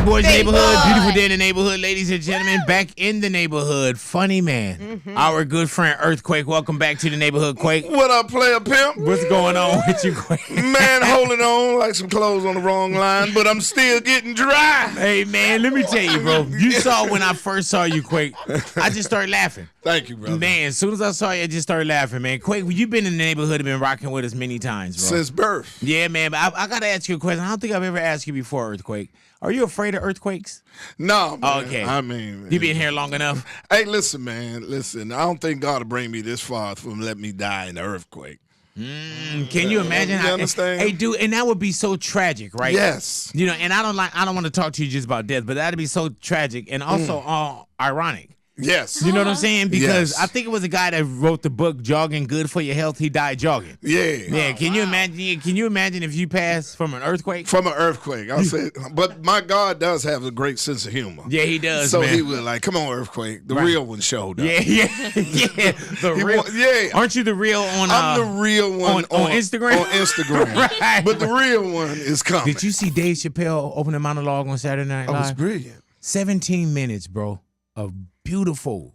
Big Boys Big neighborhood, boy. beautiful day in the neighborhood, ladies and gentlemen. Back in the neighborhood, funny man, our good friend Earthquake. Welcome back to the neighborhood, Quake. What up, player pimp? What's going on with you, Quake? Man, holding on like some clothes on the wrong line, but I'm still getting dry. Hey man, let me tell you, bro. You saw when I first saw you, Quake. I just started laughing. Thank you, brother. Man, as soon as I saw you, I just started laughing, man. Quake, you've been in the neighborhood and been rocking with us many times, bro. Since birth. Yeah, man, but I gotta ask you a question. I don't think I've ever asked you before, Earthquake. Are you afraid of earthquakes? No, man. Okay. I mean, You been here long enough? Hey, listen, man. Listen, I don't think God will bring me this far from let me die in the earthquake. Can you imagine? You understand? Hey, dude, and that would be so tragic, right? Yes. You know, and I don't want to talk to you just about death, but that'd be so tragic and also ironic. Yes. You know what I'm saying? Because Yes. I think it was a guy that wrote the book "Jogging Good for Your Health." He died jogging. Yeah. Yeah. Can you imagine? Can you imagine if you passed from an earthquake? From an earthquake. I said, but my God does have a great sense of humor. Yeah, he does. So man. he was like, "Come on, earthquake." The real one showed up. Yeah. The real. Yeah. Aren't you the real on? I'm the real one on Instagram. On Instagram. Right. But the real one is coming. Did you see Dave Chappelle open a monologue on Saturday Night Live? That was brilliant. 17 minutes, bro, of beautiful,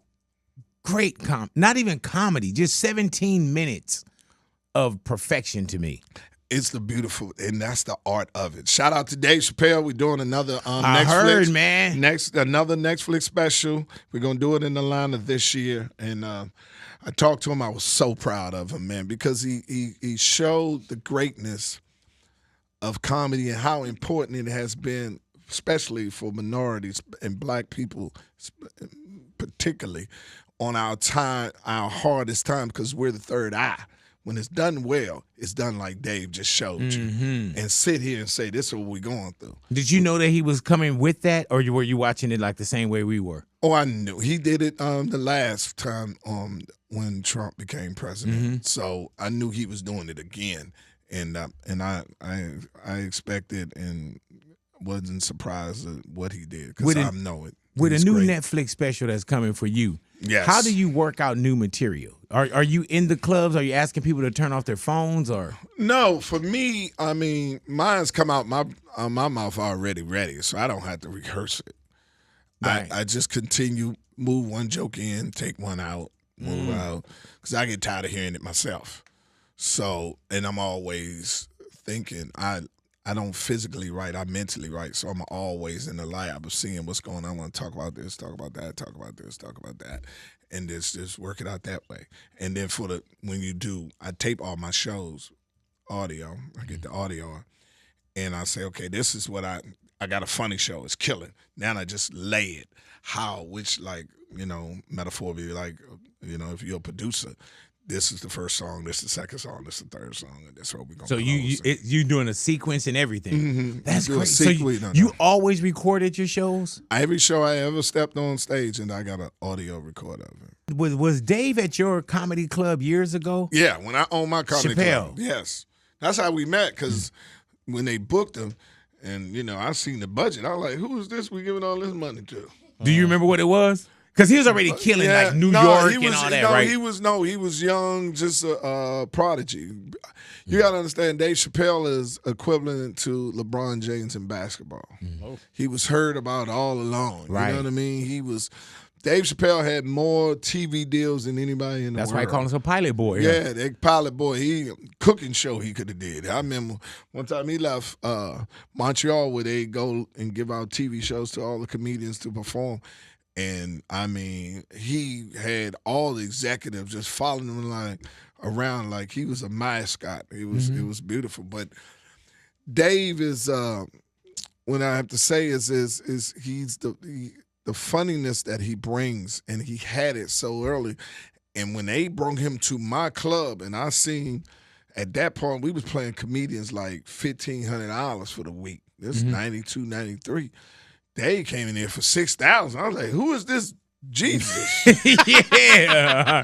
great not even comedy, just 17 minutes of perfection to me. It's the beautiful, and that's the art of it. Shout out to Dave Chappelle. We're doing another I Netflix. heard, man. Another Netflix special. We're gonna do it in Atlanta this year. And I talked to him. I was so proud of him, man, because he showed the greatness of comedy and how important it has been, especially for minorities and black people, particularly on our hardest time, because we're the third eye. When it's done well, it's done like Dave just showed you. And sit here and say, this is what we're going through. Did you know that he was coming with that, or were you watching it like the same way we were? Oh, I knew. He did it the last time when Trump became president. So I knew he was doing it again. And I expected and wasn't surprised at what he did, because I know it. With a It's new great. Netflix special that's coming for you, Yes. how do you work out new material? Are you in the clubs? Are you asking people to turn off their phones? Or No, for me, I mean, mine's come out my mouth already ready, so I don't have to rehearse it. Right. I just continue, move one joke in, take one out, move out, because I get tired of hearing it myself. So, and I'm always thinking, I don't physically write, I mentally write, so I'm always in the lab of seeing what's going on. I want to talk about this, talk about that, talk about this, talk about that, and just work it out that way. And then when you do, I tape all my shows, audio. I get the audio, and I say, okay, this is what I got a funny show. It's killing. Now I just lay it. Metaphorically, like, if you're a producer, this is the first song, this is the second song, this is the third song, and that's what we're going to So you doing a sequence and everything. That's Do a great. So sequence. you always recorded your shows? Every show I ever stepped on stage, and I got an audio record of it. Was Dave at your comedy club years ago? Yeah, when I owned my comedy Chappelle. club. Yes. That's how we met, because when they booked him, and, I seen the budget, I was like, who is this we giving all this money to? Do you remember what it was? Because he was already killing like New York and all that, right? He was young, just a prodigy. You got to understand, Dave Chappelle is equivalent to LeBron James in basketball. He was heard about all along. Right. You know what I mean? Dave Chappelle had more TV deals than anybody in the That's world. why I call him a pilot boy. Yeah, that pilot boy, cooking show he could have did. I remember one time he left Montreal where they go and give out TV shows to all the comedians to perform. And, I mean, he had all the executives just following him around like he was a mascot. It was beautiful. But Dave is, what I have to say is he's the funniness that he brings, and he had it so early. And when they brought him to my club, and I seen, at that point, we was playing comedians like $1,500 for the week. This is 92, 93. They came in there for $6,000. I was like, who is this Jesus? Yeah.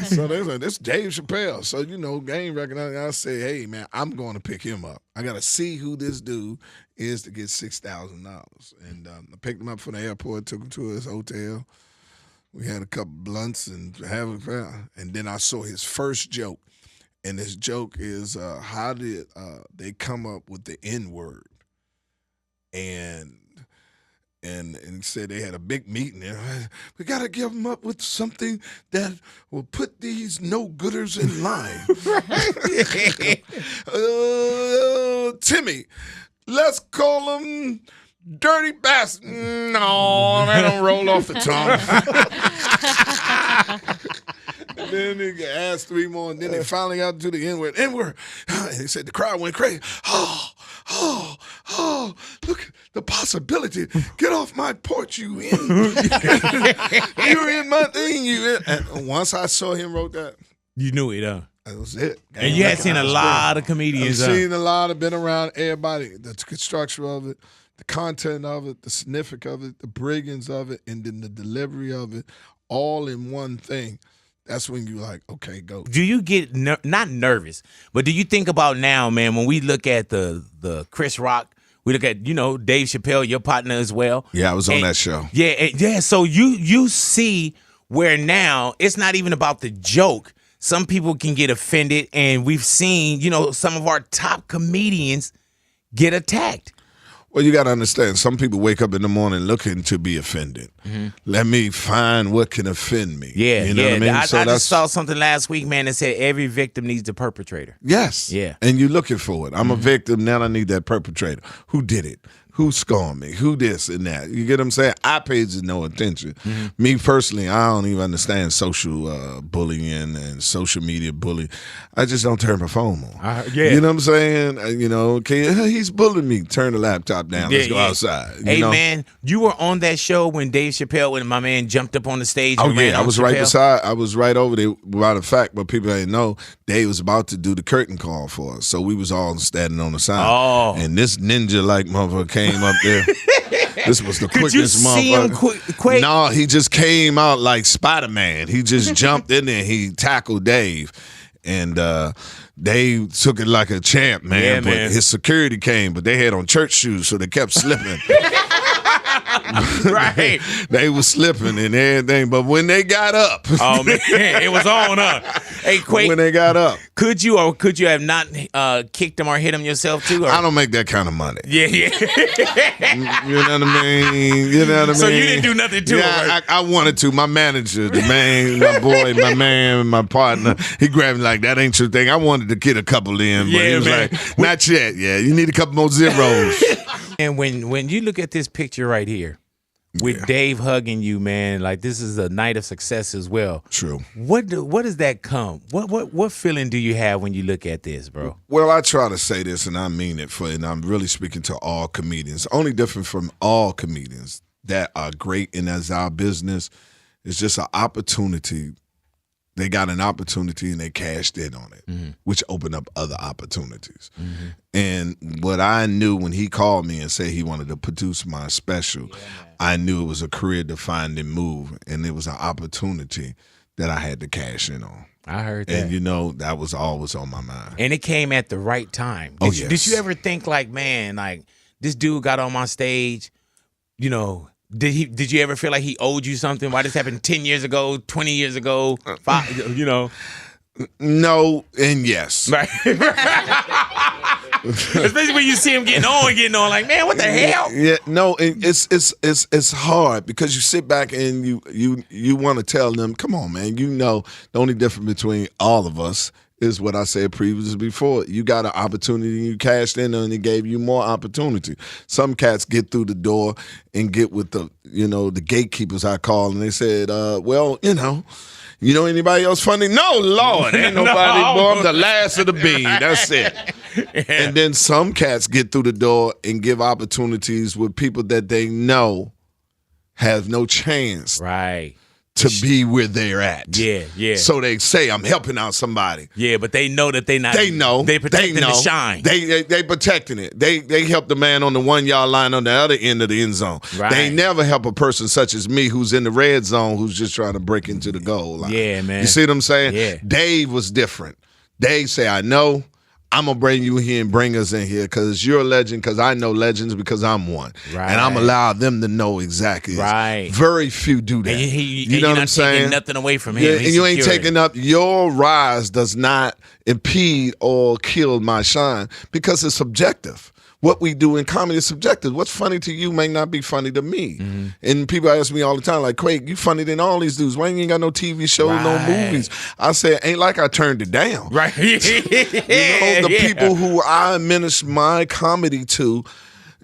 So they was like, this is Dave Chappelle. So, game recognized. I said, hey, man, I'm going to pick him up. I got to see who this dude is to get $6,000. And I picked him up from the airport, took him to his hotel. We had a couple blunts and and then I saw his first joke. And his joke is, how did they come up with the N-word? and he said they had a big meeting there. We got to give them up with something that will put these no-gooders in line. Timmy, let's call them dirty bastard. No, that don't roll off the tongue. And then they asked 3 more, and then they finally got to the N-word. N-word. And he said the crowd went crazy. Oh, look at the possibility. Get off my porch, you in. You're in my thing, you in. And once I saw him wrote that. You knew it, huh? That was it. And you had seen a lot of comedians. I've seen a lot, I've been around everybody. The construction of it, the content of it, the significance of it, the brilliance of it, and then the delivery of it, all in one thing. That's when you're like, okay, go. Do you get not nervous, but do you think about now, man, when we look at the Chris Rock, we look at, Dave Chappelle, your partner as well. Yeah, I was on that show. Yeah. So you see where now it's not even about the joke. Some people can get offended, and we've seen, some of our top comedians get attacked. Well, you got to understand, some people wake up in the morning looking to be offended. Mm-hmm. Let me find what can offend me. Yeah, you know what I mean? I just saw something last week, man, that said every victim needs a perpetrator. Yes. Yeah. And you're looking for it. I'm a victim, now I need that perpetrator. Who did it? Who scorned me? Who this and that? You get what I'm saying? I paid no attention. Mm-hmm. Me personally, I don't even understand social bullying and social media bullying. I just don't turn my phone on. You know what I'm saying? He's bullying me. Turn the laptop down. Let's go outside. Hey, man, you were on that show when Dave Chappelle, when my man jumped up on the stage. Oh, yeah. I was right beside. I was right over there. By the fact, but people didn't know, Dave was about to do the curtain call for us. So we was all standing on the side. Oh. And this ninja-like motherfucker came up there. This was the quickest Could you see motherfucker. him quick? No, he just came out like Spider-Man. He just jumped in there. He tackled Dave. And Dave took it like a champ, man. Yeah, but man. his security came, but they had on church shoes, so they kept slipping. Right. They was slipping and everything. But when they got up. Oh, man. It was on, huh? Hey, Quake. When they got up. Could you have not kicked him or hit him yourself, too? Or? I don't make that kind of money. Yeah. You know what I mean? So you didn't do nothing to him, right? I wanted to. My manager, the man, my boy, my man, my partner, he grabbed me like, that ain't your thing. I wanted to get a couple in, but he was like, not yet. Yeah, you need a couple more zeros. And when you look at this picture right here, with Dave hugging you, man, like this is a night of success as well. True. What does that come? What feeling do you have when you look at this, bro? Well, I try to say this, and I mean it, and I'm really speaking to all comedians. Only different from all comedians that are great and as our business is just an opportunity. They got an opportunity and they cashed in on it, which opened up other opportunities. Mm-hmm. And what I knew when he called me and said he wanted to produce my special, I knew it was a career-defining move, and it was an opportunity that I had to cash in on. I heard that. And, that was always on my mind. And it came at the right time. Yes. Did you ever think like, man, like this dude got on my stage, Did you ever feel like he owed you something? Why this happened 10 years ago, 20 years ago, 5, No and yes. Right. Especially when you see him getting on, like, man, what the hell? Yeah, no, it's hard because you sit back and you want to tell them, come on, man, the only difference between all of us is what I said previously before. You got an opportunity, you cashed in and it gave you more opportunity. Some cats get through the door and get with the gatekeepers I call, and they said, you know anybody else funny? No, Lord, ain't nobody, boy, I'm the last of the bean. That's it. Yeah. And then some cats get through the door and give opportunities with people that they know have no chance. Right. To be where they're at. Yeah. So they say, I'm helping out somebody. Yeah, but they know that they not. They know. They protecting the shine. They protecting it. They help the man on the 1 yard line on the other end of the end zone. Right. They never help a person such as me who's in the red zone who's just trying to break into the goal line. Yeah, man. You see what I'm saying? Yeah. Dave was different. Dave say, I know. I'm going to bring you here and bring us in here because you're a legend, because I know legends because I'm one. Right. And I'm allow them to know exactly. Right. Very few do that. And you know what I'm saying? Taking nothing away from him. Yeah, and you ain't taking up, your rise does not impede or kill my shine because it's subjective. what we do in comedy is subjective. What's funny to you may not be funny to me. And people ask me all the time, like, Quake, you funny than all these dudes. Why you ain't got no TV shows, no movies? I said, ain't like I turned it down. Right. The people who I administer my comedy to,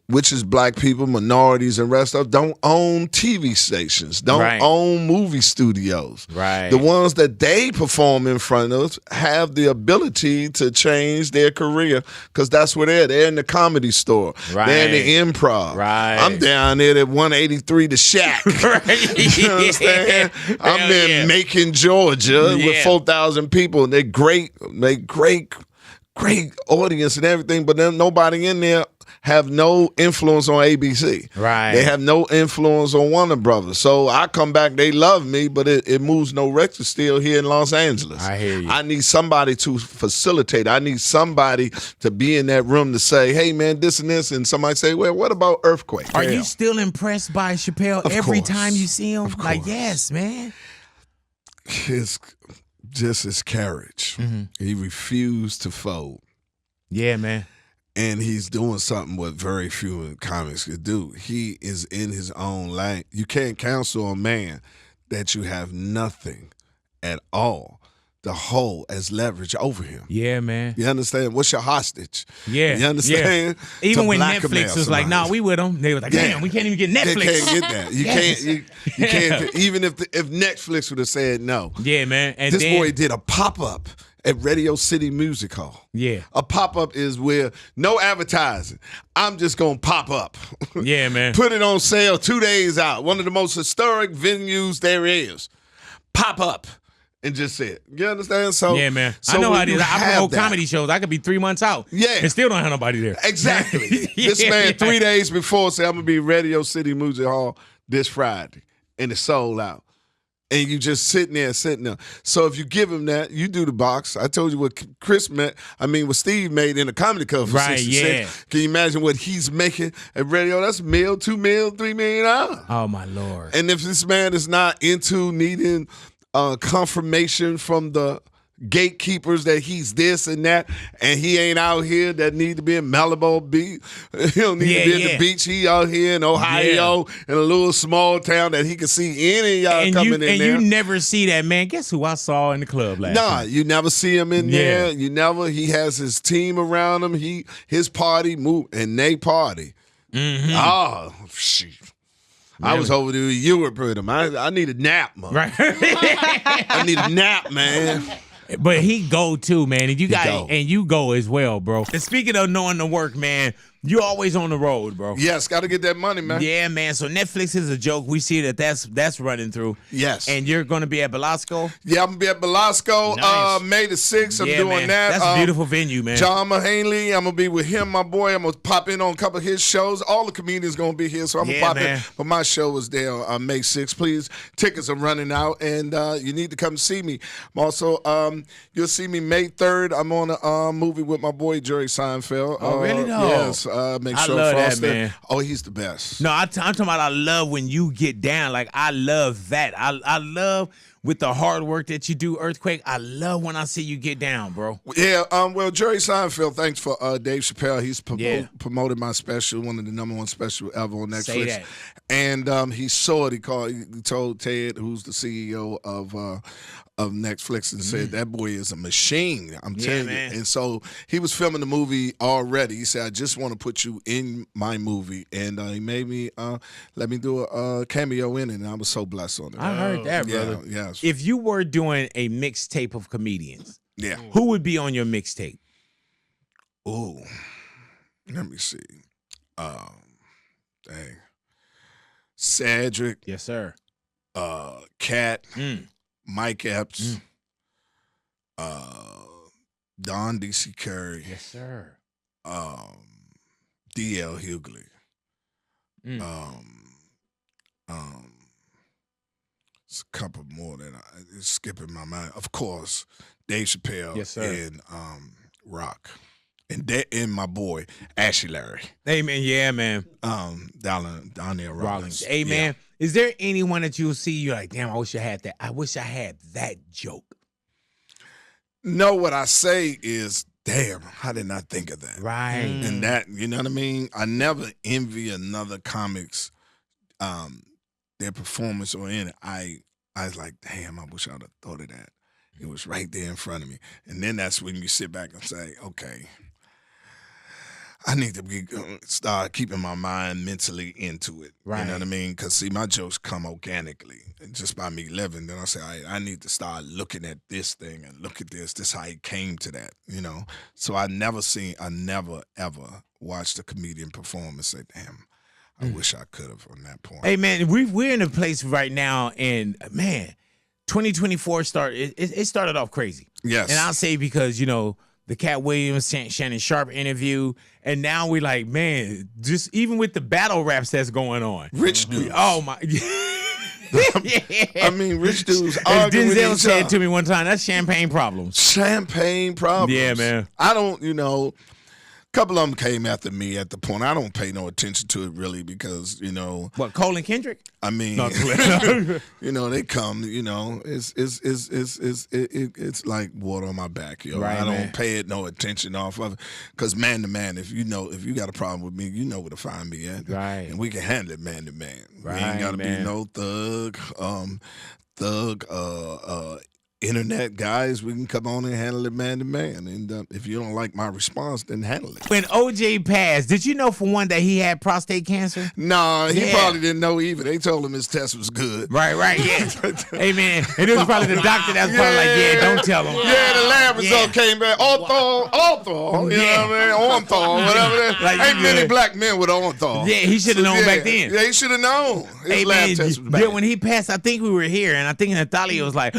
which is black people, minorities, and rest of, don't own TV stations, don't own movie studios. Right. The ones that they perform in front of have the ability to change their career because that's where they're. They're in the Comedy Store. Right. They're in the Improv. Right. I'm down there at 183 The Shack. You understand? I'm in Macon, Georgia with 4,000 people. And they're great audience and everything, but then nobody in there have no influence on ABC. Right. They have no influence on Warner Brothers. So I come back, they love me, but it moves no record still here in Los Angeles. I hear you. I need somebody to facilitate. I need somebody to be in that room to say, hey, man, this and this. And somebody say, well, what about Earthquake? Are you still impressed by Chappelle every time you see him? Of course. Like, yes, man. His courage. He refused to fold. Yeah, man. And he's doing something what very few in comics could do. He is in his own lane. You can't counsel a man that you have nothing at all to hold as leverage over him. Yeah, man. You understand? What's your hostage? Yeah. You understand? Yeah. Even To when blackmail Netflix was like, nah, we with them. They was like, damn, we can't even get Netflix. They can't get that. You can't. Even if Netflix would have said no. Yeah, man. And this then, boy did a pop-up at Radio City Music Hall. Yeah. A pop-up is where no advertising. I'm just going to pop up. Yeah, man. Put it on sale 2 days out. One of the most historic venues there is. Pop up. And just said, you understand? So yeah, man. So I know how it is. I have promote that. comedy shows. I could be 3 months out. Yeah. And still don't have nobody there. Exactly. This man 3 days before said, I'm going to be Radio City Music Hall this Friday. And it's sold out. And you just sitting there. So if you give him that, you do the box. I told you what what Steve made in a comedy cover for Right, 60 cents. Can you imagine what he's making at radio? That's $1 million, $2 million, $3 million. Oh, my Lord. And if this man is not into needing confirmation from the gatekeepers that he's this and that, and he ain't out here that need to be in Malibu Beach. He don't need to be at the beach. He out here in Ohio in a little small town that he can see any of y'all coming in there. And you never see that, man. Guess who I saw in the club last night? You never see him in there. You never. He has his team around him. His party move and they party. Oh, shit. Really? I was over there with you with him. I need a nap, man. Right. I need a nap, man. But he go too, man, and you go as well, bro. And speaking of knowing the work, man, you always on the road, bro. Yes, got to get that money, man. Yeah, man. So Netflix is a joke. We see that's running through. Yes. And you're going to be at Belasco? Yeah, I'm going to be at Belasco nice. May the 6th. I'm doing man. that. That's a beautiful venue, man. John Mahaney, I'm going to be with him, my boy. I'm going to pop in on a couple of his shows. All the comedians going to be here, so I'm going to pop in. But my show is there on May 6th. Please, tickets are running out, and you need to come see me. I'm also, you'll see me May 3rd. I'm on a movie with my boy, Jerry Seinfeld. Oh, really, though? Yes. Make sure love that, man. Oh, he's the best. No, I'm talking about I love when you get down. Like, I love that. I love with the hard work that you do, Earthquake. I love when I see you get down, bro. Yeah, well, Jerry Seinfeld, thanks for Dave Chappelle. He's promoted my special, one of the #1 special ever on Netflix. Say that. And he saw it. He told Ted, who's the CEO of Netflix, and said, that boy is a machine. I'm telling you. And so he was filming the movie already. He said, I just want to put you in my movie. And he made me, let me do a cameo in it. And I was so blessed on it. I heard that, brother. Yeah. If you were doing a mixtape of comedians, who would be on your mixtape? Oh, let me see. Dang. Cedric. Yes, sir. Cat. Mike Epps, Don D.C. Curry. Yes, sir. D.L. Hughley. It's a couple more that it's skipping my mind. Of course, Dave Chappelle. Yes, sir. And Rock. And my boy, Ashley Larry. Hey, man. Yeah, man. Donnell Rollins. Hey, man. Is there anyone that you'll see, you're like, damn, I wish I had that. I wish I had that joke. No, what I say is damn, I did not think of that. Right. And that, you know what I mean? I never envy another comic's their performance or in it. I was like, damn, I wish I'd have thought of that. It was right there in front of me. And then that's when you sit back and say, okay, I need to start keeping my mind mentally into it. Right. You know what I mean? Because, see, my jokes come organically. And just by me living, then I say, I need to start looking at this thing and look at this. This is how it came to that, you know? So I never, ever watched a comedian perform and say, damn, I wish I could have on that point. Hey, man, we're in a place right now, and, man, 2024 it started off crazy. Yes. And I'll say because, you know, the Cat Williams, Shannon Sharp interview, and now we like, man, just even with the battle raps that's going on. Rich dudes. Oh, my. I mean, rich dudes As arguing with Denzel each said other. to me one time, that's champagne problems. Champagne problems. Yeah, man. I don't, you know, a couple of them came after me at the point. I don't pay no attention to it really because, you know. What, Cole and Kendrick? I mean, No. you know, they come, you know, it's like water on my back, yo. Right, I don't man. pay it no attention off of it. Because man to man, if you got a problem with me, you know where to find me at. Right. And we can handle it man to man. Right, we ain't gotta man. be no internet guys. We can come on and handle it man to man. And if you don't like my response, then handle it. When OJ passed, did you know for one that he had prostate cancer? Nah, he Yeah. probably didn't know either. They told him his test was good. Right, yeah. Hey, man. And it was probably the doctor that was probably like, yeah, don't tell him. Yeah, the lab result came back. Orthol. You know what I mean? Orthol, whatever that. Like, ain't you many good. black men with orthol. Yeah, he should have known back then. Yeah, he should have known. His Hey, lab man, test was bad. yeah, when he passed, I think we were here, and I think Natalia was like,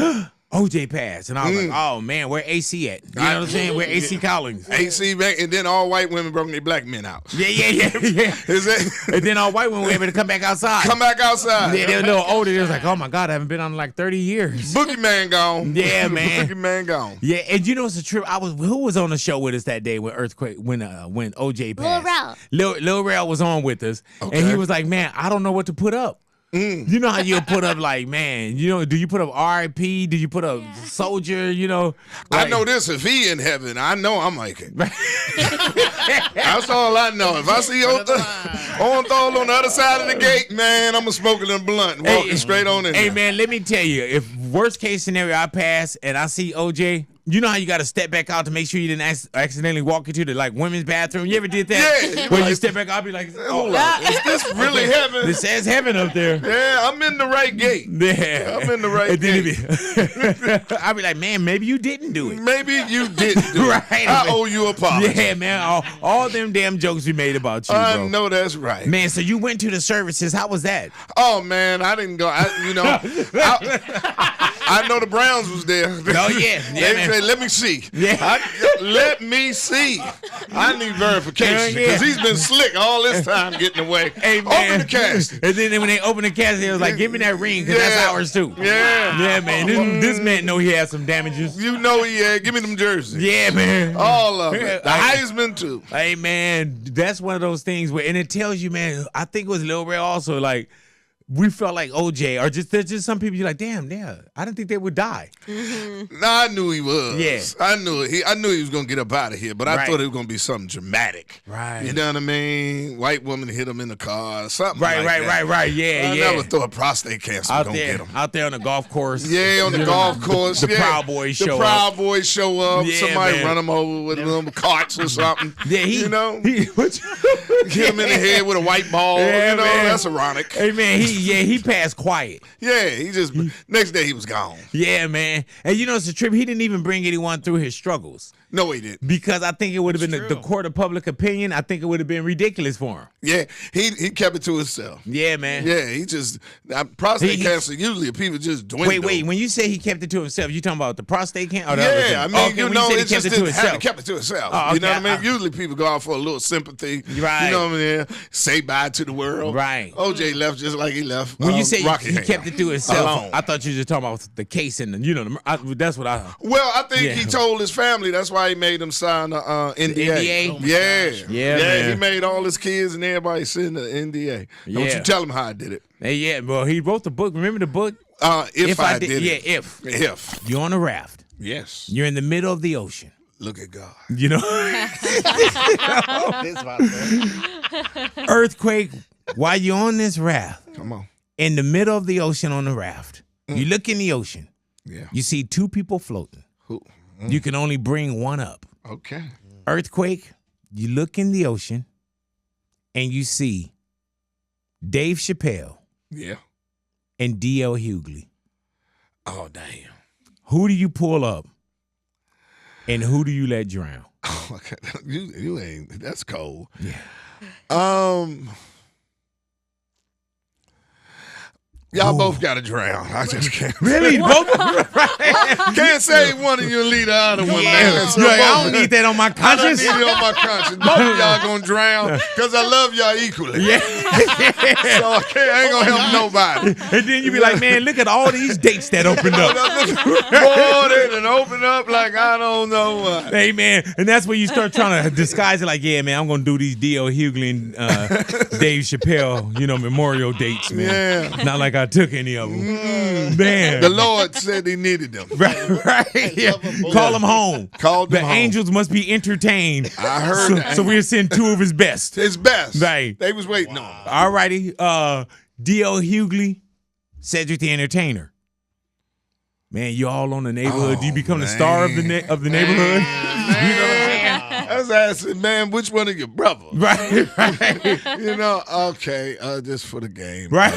OJ passed. And I was like, oh, man, where AC at? You know what I'm saying? Where AC Collins? AC back, and then all white women brought their black men out. Yeah. Is that And then all white women were able to come back outside. come back outside? Yeah, they were a little older. They was like, oh, my God, I haven't been on in like 30 years. Boogeyman gone. Yeah, man. Boogeyman gone. Yeah, and you know it's a trip. Who was on the show with us that day when when OJ passed? Lil Rel was on with us, and he Okay. was like, "Man, I don't know what to put up." You know how you put up like, man, you know, do you put up R.I.P.? Do you put up Soldier? You know, I like- know this. If he in heaven, I know I'm like it. That's all I know. If I see Orthol on the other side of the gate, man, I'm a smoking a blunt, walking straight on in Hey, there. man, let me tell you, if worst case scenario I pass and I see OJ. You know how you got to step back out to make sure you didn't accidentally walk into the like women's bathroom? You ever did that? Yeah, When you like- step back, I'll be like, Hold on. Is this really heaven? This says heaven up there. Yeah, I'm in the right gate. Yeah. I'm in the right And then gate. I'll be like, man, maybe you didn't do it. Maybe you didn't do Right. it. I owe you a apology. Yeah, man. All them damn jokes we made about you, bro. I know that's right. Man, so you went to the services. How was that? Oh man, I didn't go. I know the Browns was there. Oh, yeah. Yeah, They man. said, let me see. Yeah. Let me see. I need verification Yeah, yeah. because he's been slick all this time getting away. Hey, man. Open the cast. And then when they opened the casket, they was like, give me that ring because that's Yeah. ours too. Yeah. Yeah, man. This man know he had some damages. You know he had. Give me them jerseys. Yeah, man. All of it. The I- Heisman too. Hey, man, that's one of those things where, and it tells you, man, I think it was Lil Ray also, like, we felt like OJ, or there's just some people you're like, damn, yeah, I didn't think they would die. Nah, I knew he was. Yeah. I knew it. I knew he was gonna get up out of here, but I Right. thought it was gonna be something dramatic. Right. You know what I mean? White woman hit him in the car, something Right, like that. right. Yeah, I yeah. never thought prostate cancer was Out gonna there, get him. out there on the golf course. Yeah, on the golf course. The yeah. Proud Boys show The up. Proud Boys show up. Yeah, Somebody man. run him over with little carts or something. Yeah, you know, hit hit him in the head with a white ball. Yeah, you know, man. that's ironic. Hey, man, he passed quiet. Yeah, he just next day he was gone. Yeah, man. And you know, it's a trip. He didn't even bring anyone through his struggles. No, he didn't. Because I think it would have been the court of public opinion. I think it would have been ridiculous for him. Yeah, he kept it to himself. Yeah, man. Yeah, he just prostate He- cancer. Usually, people just dwindle. Wait. When you say he kept it to himself, you talking about the prostate cancer? Or the Yeah, other thing? I mean, Okay, you when know, said he it just kept didn't have to kept it to itself. Oh, You know okay. what I mean? Usually, people go out for a little sympathy. Right. You know what I mean? Say bye to the world. Right. OJ left just like he left. When you say Rocky he Ham. kept it to himself, Alone. I thought you were just talking about the case and that's what I. Well, I think Yeah. he told his family. That's why he made them sign the NDA. NDA? Oh, my yeah, gosh. yeah. man. He made all his kids and everybody sign the NDA. Don't Yeah. you tell him how I did it. Hey, yeah, well, he wrote the book. Remember the book? If I did it. Yeah, if If. you're on a raft, Yes. you're in the middle of the ocean. Look at God. You know? That's my thing. Earthquake, while you're on this raft, Come on. in the middle of the ocean on the raft, you look in the ocean, Yeah. you see two people floating. Who? You can only bring one up. Okay. Earthquake, you look in the ocean and you see Dave Chappelle Yeah. and D.L. Hughley. Oh, damn. Who do you pull up and who do you let drown? Okay. You ain't. That's cold. Yeah. Y'all both got to drown. I just can't. Really? Both? Can't say one of you lead the other one, man. You're like, I don't need that on my I don't conscience. need it on my conscience. Both of y'all gonna drown because I love y'all equally. Yeah. So I ain't gonna help nobody. And then you be like, man, look at all these dates that opened up. Boy, they done open up like I don't know what. Hey, man. And that's when you start trying to disguise it like, yeah, man, I'm going to do these D.L. Hughley and Dave Chappelle, memorial dates, man. Yeah. Not like I took any of them. Man. The Lord said he needed them. Right. Yeah. Call him home. Called them The home. angels must be entertained. I heard that. So we'll send two of his best. His best. Right. They was waiting on him. All righty. D.L. Hughley, Cedric the Entertainer. Man, you all on the neighborhood. Do you become the star of the neighborhood? Man. You know what I'm saying? I was asking, man, which one of your brothers? Right. Okay, just for the game. Right.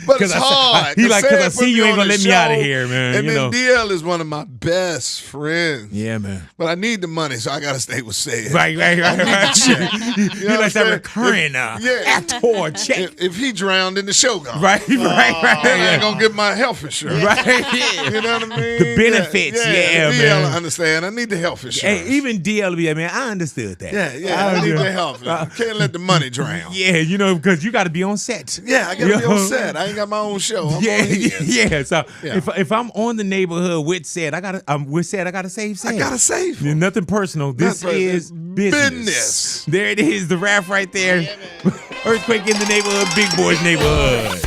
But it's hard. He like, because I put see you me ain't on going to the let me out of show, here, man. And then DL is one of my best friends. Yeah, man. But I need the money, so I got to stay with Sid. Right. You He know likes what that I'm recurring actor check. If he drowned, then the show gone. Right. Then I ain't going to get my health insurance. Right. You know what I mean? The benefits, yeah, DL, man. I understand. I need the health insurance. Hey, even DL be like, man, I understood that. Yeah, I need the health. Can't let the money drown. Yeah, because you got to be on set. Yeah, I got to be on set. I ain't got my own show. I'm on his. Yeah. So if I'm on the neighborhood with set, I gotta save set. I gotta save him. Yeah, nothing personal. This is business. There it is, the raft right there. Earthquake in the neighborhood, Big Boy's neighborhood.